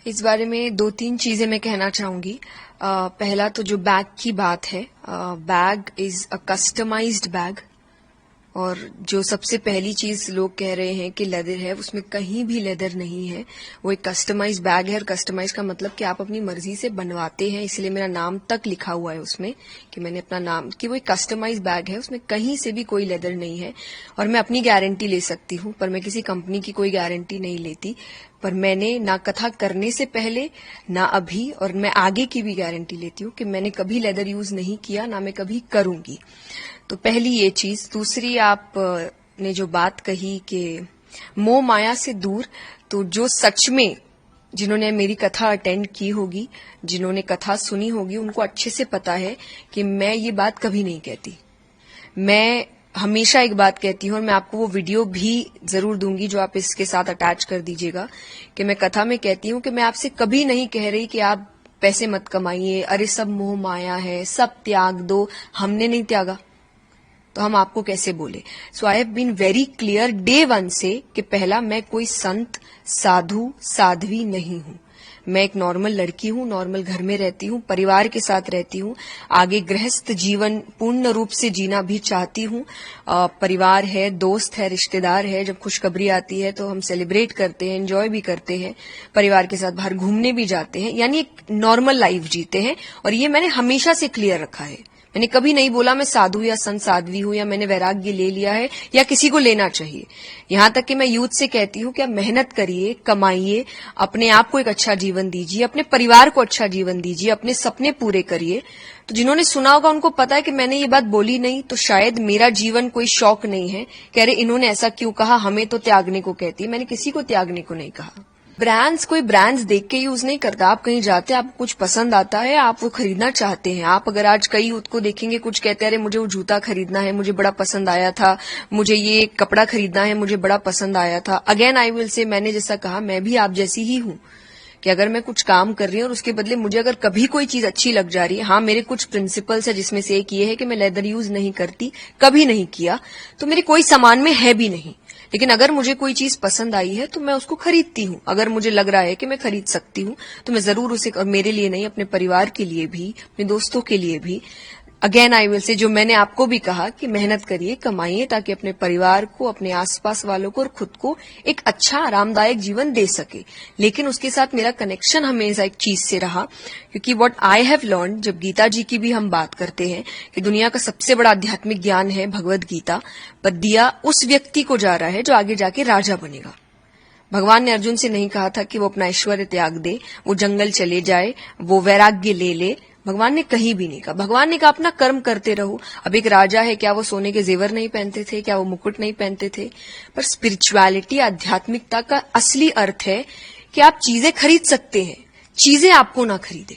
इस बारे में 2-3 चीजें मैं कहना चाहूंगी। पहला तो जो बैग की बात है, bag is a customised bag, और जो सबसे पहली चीज लोग कह रहे हैं कि लेदर है, उसमें कहीं भी लेदर नहीं है। वो एक कस्टमाइज बैग है, और कस्टमाइज का मतलब कि आप अपनी मर्जी से बनवाते हैं, इसलिए मेरा नाम तक लिखा हुआ है उसमें कि मैंने अपना नाम, कि वो एक कस्टमाइज बैग है, उसमें कहीं से भी कोई लेदर नहीं है। और मैं अपनी गारंटी ले सकती हूँ, पर मैं किसी कंपनी की कोई गारंटी नहीं लेती। पर मैंने ना कथा करने से पहले, ना अभी, और मैं आगे की भी गारंटी लेती हूँ कि मैंने कभी लेदर यूज नहीं किया, ना मैं कभी करूंगी। तो पहली ये चीज। दूसरी, आप ने जो बात कही कि मोह माया से दूर, तो जो सच में जिन्होंने मेरी कथा अटेंड की होगी, जिन्होंने कथा सुनी होगी, उनको अच्छे से पता है कि मैं ये बात कभी नहीं कहती। मैं हमेशा एक बात कहती हूँ, और मैं आपको वो वीडियो भी जरूर दूंगी जो आप इसके साथ अटैच कर दीजिएगा, कि मैं कथा में कहती हूँ कि मैं आपसे कभी नहीं कह रही कि आप पैसे मत कमाइए, अरे सब मोह माया है, सब त्याग दो। हमने नहीं त्यागा तो हम आपको कैसे बोले। So I have been very clear day one से कि पहला, मैं कोई संत, साधु, साध्वी नहीं हूं। मैं एक नॉर्मल लड़की हूं, नॉर्मल घर में रहती हूं, परिवार के साथ रहती हूं, आगे गृहस्थ जीवन पूर्ण रूप से जीना भी चाहती हूं। परिवार है, दोस्त है, रिश्तेदार है, जब खुशखबरी आती है तो हम सेलिब्रेट करते हैं, एंजॉय भी करते हैं, परिवार के साथ बाहर घूमने भी जाते हैं, यानी एक नॉर्मल लाइफ जीते हैं। और ये मैंने हमेशा से क्लियर रखा है। मैंने कभी नहीं बोला मैं साधु या संत साध्वी हूं, या मैंने वैराग्य ले लिया है, या किसी को लेना चाहिए। यहां तक कि मैं यूथ से कहती हूं कि आप मेहनत करिए, कमाइए, अपने आप को एक अच्छा जीवन दीजिए, अपने परिवार को अच्छा जीवन दीजिए, अपने सपने पूरे करिए। तो जिन्होंने सुना होगा उनको पता है कि मैंने ये बात बोली नहीं, तो शायद मेरा जीवन कोई शौक नहीं है। कह रहे इन्होंने ऐसा क्यों कहा, हमें तो त्यागने को कहती है। मैंने किसी को त्यागने को नहीं कहा। ब्रांड्स, कोई ब्रांड्स देख के यूज नहीं करता। आप कहीं जाते हैं, आपको कुछ पसंद आता है, आप वो खरीदना चाहते हैं। आप अगर आज कई यूथ को देखेंगे, कुछ कहते हैं अरे मुझे वो जूता खरीदना है, मुझे बड़ा पसंद आया था, मुझे ये कपड़ा खरीदना है, मुझे बड़ा पसंद आया था। अगेन आई विल से, मैंने जैसा कहा, मैं भी आप जैसी ही हूं कि अगर मैं कुछ काम कर रही हूं और उसके बदले मुझे अगर कभी कोई चीज अच्छी लग जा रही है, हाँ मेरे कुछ प्रिंसिपल्स है, जिसमें से एक ये है कि मैं लेदर यूज नहीं करती, कभी नहीं किया, तो मेरे कोई सामान में है भी नहीं। लेकिन अगर मुझे कोई चीज पसंद आई है तो मैं उसको खरीदती हूँ। अगर मुझे लग रहा है कि मैं खरीद सकती हूँ तो मैं जरूर उसे, और मेरे लिए नहीं, अपने परिवार के लिए भी, अपने दोस्तों के लिए भी। अगेन आई विल से, जो मैंने आपको भी कहा कि मेहनत करिए, कमाइए, ताकि अपने परिवार को, अपने आसपास वालों को और खुद को एक अच्छा आरामदायक जीवन दे सके। लेकिन उसके साथ मेरा कनेक्शन हमेशा एक चीज से रहा, क्योंकि व्हाट आई हैव लर्न, जब गीता जी की भी हम बात करते हैं कि दुनिया का सबसे बड़ा आध्यात्मिक ज्ञान है भगवद गीता, पर दिया उस व्यक्ति को जा रहा है जो आगे जाके राजा बनेगा। भगवान ने अर्जुन से नहीं कहा था कि वो अपना ऐश्वर्य त्याग दे, वो जंगल चले जाए, वो वैराग्य ले ले। भगवान ने कहीं भी नहीं कहा। भगवान ने कहा अपना कर्म करते रहो। अब एक राजा है, क्या वो सोने के जेवर नहीं पहनते थे, क्या वो मुकुट नहीं पहनते थे? पर स्पिरिचुअलिटी, आध्यात्मिकता का असली अर्थ है कि आप चीजें खरीद सकते हैं, चीजें आपको ना खरीदे।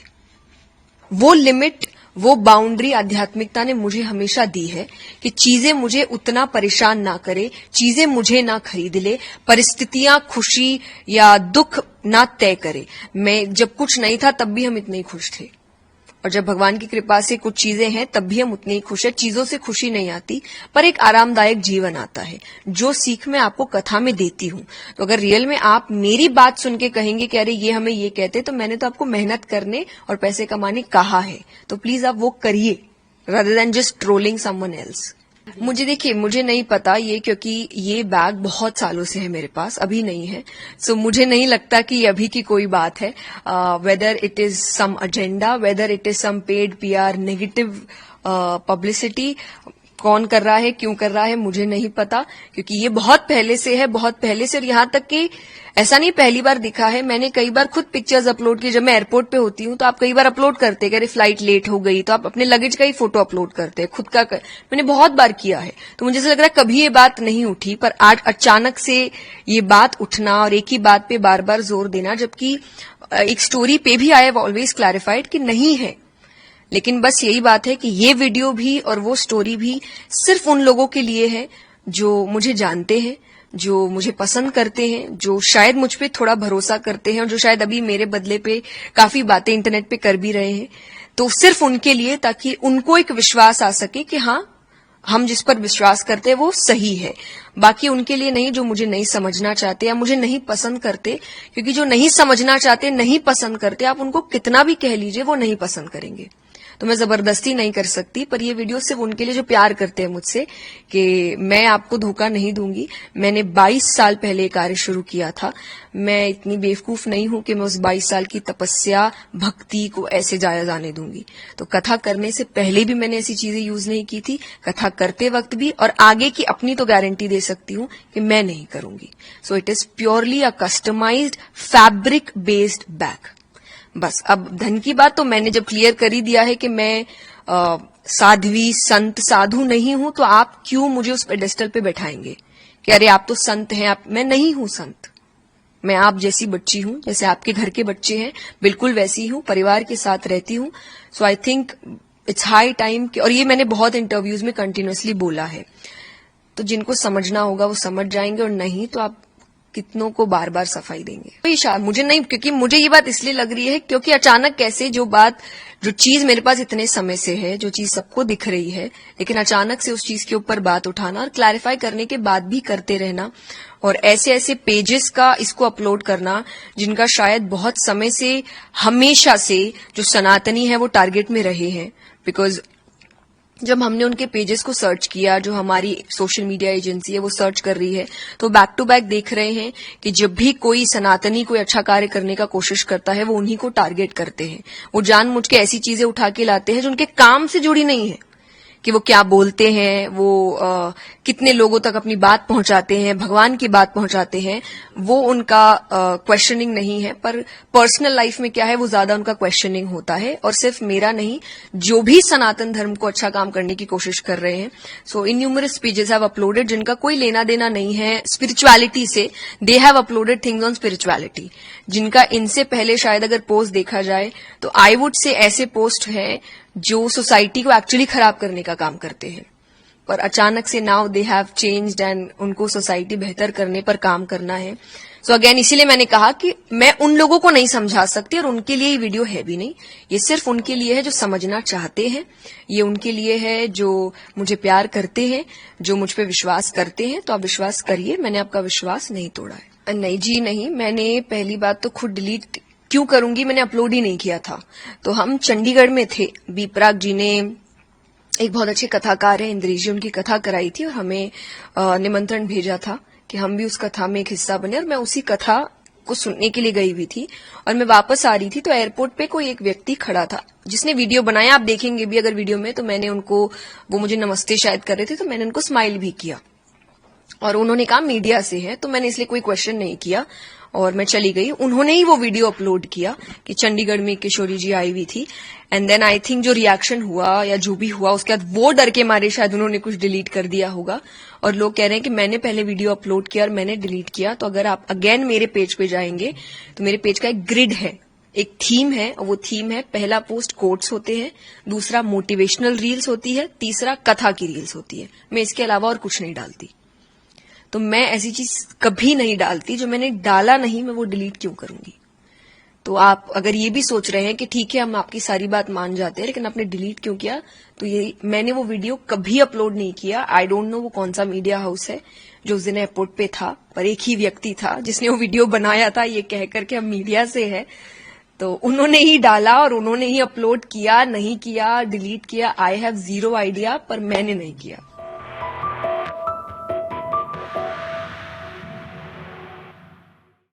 वो लिमिट, वो बाउंड्री आध्यात्मिकता ने मुझे हमेशा दी है कि चीजें मुझे उतना परेशान ना करे, चीजें मुझे ना खरीद ले, परिस्थितियां खुशी या दुख ना तय करे। मैं जब कुछ नहीं था तब भी हम इतने ही खुश थे, और जब भगवान की कृपा से कुछ चीजें हैं तब भी हम उतने ही खुश हैं। चीजों से खुशी नहीं आती, पर एक आरामदायक जीवन आता है, जो सीख मैं आपको कथा में देती हूं। तो अगर रियल में आप मेरी बात सुन के कहेंगे कि अरे ये हमें ये कहते, तो मैंने तो आपको मेहनत करने और पैसे कमाने कहा है, तो प्लीज आप वो करिए, rather than just trolling someone else. मुझे देखिए, मुझे नहीं पता ये, क्योंकि ये बैग बहुत सालों से है मेरे पास, अभी नहीं है। सो मुझे नहीं लगता कि ये अभी की कोई बात है। Whether it is some agenda, whether it is some paid PR, negative publicity, कौन कर रहा है, क्यों कर रहा है, मुझे नहीं पता, क्योंकि ये बहुत पहले से है, बहुत पहले से। और यहां तक कि ऐसा नहीं पहली बार दिखा है, मैंने कई बार खुद पिक्चर्स अपलोड की। जब मैं एयरपोर्ट पे होती हूं तो आप कई बार अपलोड करते हैं, अरे फ्लाइट लेट हो गई, तो आप अपने लगेज का ही फोटो अपलोड करते हैं, खुद का मैंने बहुत बार किया है। तो मुझे ऐसा लग रहा है कभी ये बात नहीं उठी, पर आज अचानक से ये बात उठना और एक ही बात पे बार बार जोर देना, जबकि एक स्टोरी पे भी आई हैव ऑलवेज क्लैरिफाइड कि नहीं है। लेकिन बस यही बात है कि ये वीडियो भी और वो स्टोरी भी सिर्फ उन लोगों के लिए है जो मुझे जानते हैं, जो मुझे पसंद करते हैं, जो शायद मुझ पे थोड़ा भरोसा करते हैं, और जो शायद अभी मेरे बदले पे काफी बातें इंटरनेट पे कर भी रहे हैं। तो सिर्फ उनके लिए, ताकि उनको एक विश्वास आ सके कि हाँ, हम जिस पर विश्वास करते हैं वो सही है, बाकी उनके लिए नहीं जो मुझे नहीं समझना चाहते या मुझे नहीं पसंद करते, क्योंकि जो नहीं समझना चाहते, नहीं पसंद करते, आप उनको कितना भी कह लीजिए वो नहीं पसंद करेंगे। तो मैं जबरदस्ती नहीं कर सकती, पर ये वीडियो सिर्फ उनके लिए जो प्यार करते हैं मुझसे, कि मैं आपको धोखा नहीं दूंगी। मैंने 22 साल पहले ये कार्य शुरू किया था। मैं इतनी बेवकूफ नहीं हूं कि मैं उस 22 साल की तपस्या भक्ति को ऐसे जाया जाने दूंगी। तो कथा करने से पहले भी मैंने ऐसी चीजें यूज नहीं की थी, कथा करते वक्त भी, और आगे की अपनी तो गारंटी दे सकती हूं कि मैं नहीं करूंगी। So it is purely a customised fabric based bag. बस अब धन की बात तो मैंने जब क्लियर कर ही दिया है कि मैं साध्वी संत साधु नहीं हूं, तो आप क्यों मुझे उस पेडेस्टल पे बैठाएंगे कि अरे आप तो संत हैं। मैं नहीं हूं संत, मैं आप जैसी बच्ची हूं, जैसे आपके घर के बच्चे हैं बिल्कुल वैसी हूं, परिवार के साथ रहती हूं। So I think it's high time, और ये मैंने बहुत इंटरव्यूज में कंटिन्यूअसली बोला है। तो जिनको समझना होगा वो समझ जाएंगे, और नहीं तो आप कितनों को बार बार सफाई देंगे। मुझे नहीं, क्योंकि मुझे ये बात इसलिए लग रही है क्योंकि अचानक कैसे जो चीज मेरे पास इतने समय से है, जो चीज सबको दिख रही है, लेकिन अचानक से उस चीज के ऊपर बात उठाना और क्लैरिफाई करने के बाद भी करते रहना, और ऐसे ऐसे पेजेस का इसको अपलोड करना जिनका शायद बहुत समय से, हमेशा से जो सनातनी है वो टारगेट में रहे हैं। बिकॉज जब हमने उनके पेजेस को सर्च किया, जो हमारी सोशल मीडिया एजेंसी है वो सर्च कर रही है, तो बैक टू बैक देख रहे हैं कि जब भी कोई सनातनी कोई अच्छा कार्य करने का कोशिश करता है वो उन्हीं को टारगेट करते हैं। वो जानबूझ के ऐसी चीजें उठा के लाते हैं जो उनके काम से जुड़ी नहीं है, कि वो क्या बोलते हैं, वो कितने लोगों तक अपनी बात पहुंचाते हैं, भगवान की बात पहुंचाते हैं, वो उनका क्वेश्चनिंग नहीं है। पर पर्सनल लाइफ में क्या है वो ज्यादा उनका क्वेश्चनिंग होता है, और सिर्फ मेरा नहीं, जो भी सनातन धर्म को अच्छा काम करने की कोशिश कर रहे हैं। So in numerous pages have uploaded जिनका कोई लेना देना नहीं है स्पिरिचुअलिटी से, they have uploaded things on spirituality, जिनका इनसे पहले शायद अगर पोस्ट देखा जाए तो आई वुड से ऐसे पोस्ट हैं जो सोसाइटी को एक्चुअली खराब करने का काम करते हैं। पर अचानक से now they have changed and उनको सोसाइटी बेहतर करने पर काम करना है। सो अगेन इसीलिए मैंने कहा कि मैं उन लोगों को नहीं समझा सकती, और उनके लिए ये वीडियो है भी नहीं। ये सिर्फ उनके लिए है जो समझना चाहते हैं, ये उनके लिए है जो मुझे प्यार करते हैं, जो मुझ पर विश्वास करते हैं। तो आप विश्वास करिए, मैंने आपका विश्वास नहीं तोड़ा है। नहीं जी नहीं, मैंने पहली बात तो खुद डिलीट क्यों करूंगी, मैंने अपलोड ही नहीं किया था। तो हम चंडीगढ़ में थे, बीपराग जी ने, एक बहुत अच्छे कथाकार है इंद्रेश जी, उनकी कथा कराई थी और हमें निमंत्रण भेजा था कि हम भी उस कथा में एक हिस्सा बने, और मैं उसी कथा को सुनने के लिए गई हुई थी। और मैं वापस आ रही थी तो एयरपोर्ट पे कोई एक व्यक्ति खड़ा था जिसने वीडियो बनाया, आप देखेंगे भी अगर वीडियो में, तो मैंने उनको, वो मुझे नमस्ते शायद कर रहे थे, तो मैंने उनको स्माइल भी किया, और उन्होंने कहा मीडिया से है, तो मैंने इसलिए कोई क्वेश्चन नहीं किया और मैं चली गई। उन्होंने ही वो वीडियो अपलोड किया कि चंडीगढ़ में किशोरी जी आई हुई थी, एंड देन आई थिंक जो रिएक्शन हुआ या जो भी हुआ उसके बाद वो डर के मारे शायद उन्होंने कुछ डिलीट कर दिया होगा, और लोग कह रहे हैं कि मैंने पहले वीडियो अपलोड किया और मैंने डिलीट किया। तो अगर आप अगेन मेरे पेज पे जाएंगे तो मेरे पेज का एक ग्रिड है, एक थीम है, और वो थीम है, पहला पोस्ट कोट्स होते हैं, दूसरा मोटिवेशनल रील्स होती है, तीसरा कथा की रील्स होती है। मैं इसके अलावा और कुछ नहीं डालती। तो मैं ऐसी चीज कभी नहीं डालती, जो मैंने डाला नहीं मैं वो डिलीट क्यों करूंगी। तो आप अगर ये भी सोच रहे हैं कि ठीक है हम आपकी सारी बात मान जाते हैं लेकिन आपने डिलीट क्यों किया, तो ये मैंने वो वीडियो कभी अपलोड नहीं किया। आई डोंट नो वो कौन सा मीडिया हाउस है जो उस दिन एयरपोर्ट पे था, पर एक ही व्यक्ति था जिसने वो वीडियो बनाया था ये कहकर के हम मीडिया से है। तो उन्होंने ही डाला और उन्होंने ही अपलोड किया, नहीं किया, डिलीट किया, आई हैव जीरो आइडिया, पर मैंने नहीं किया।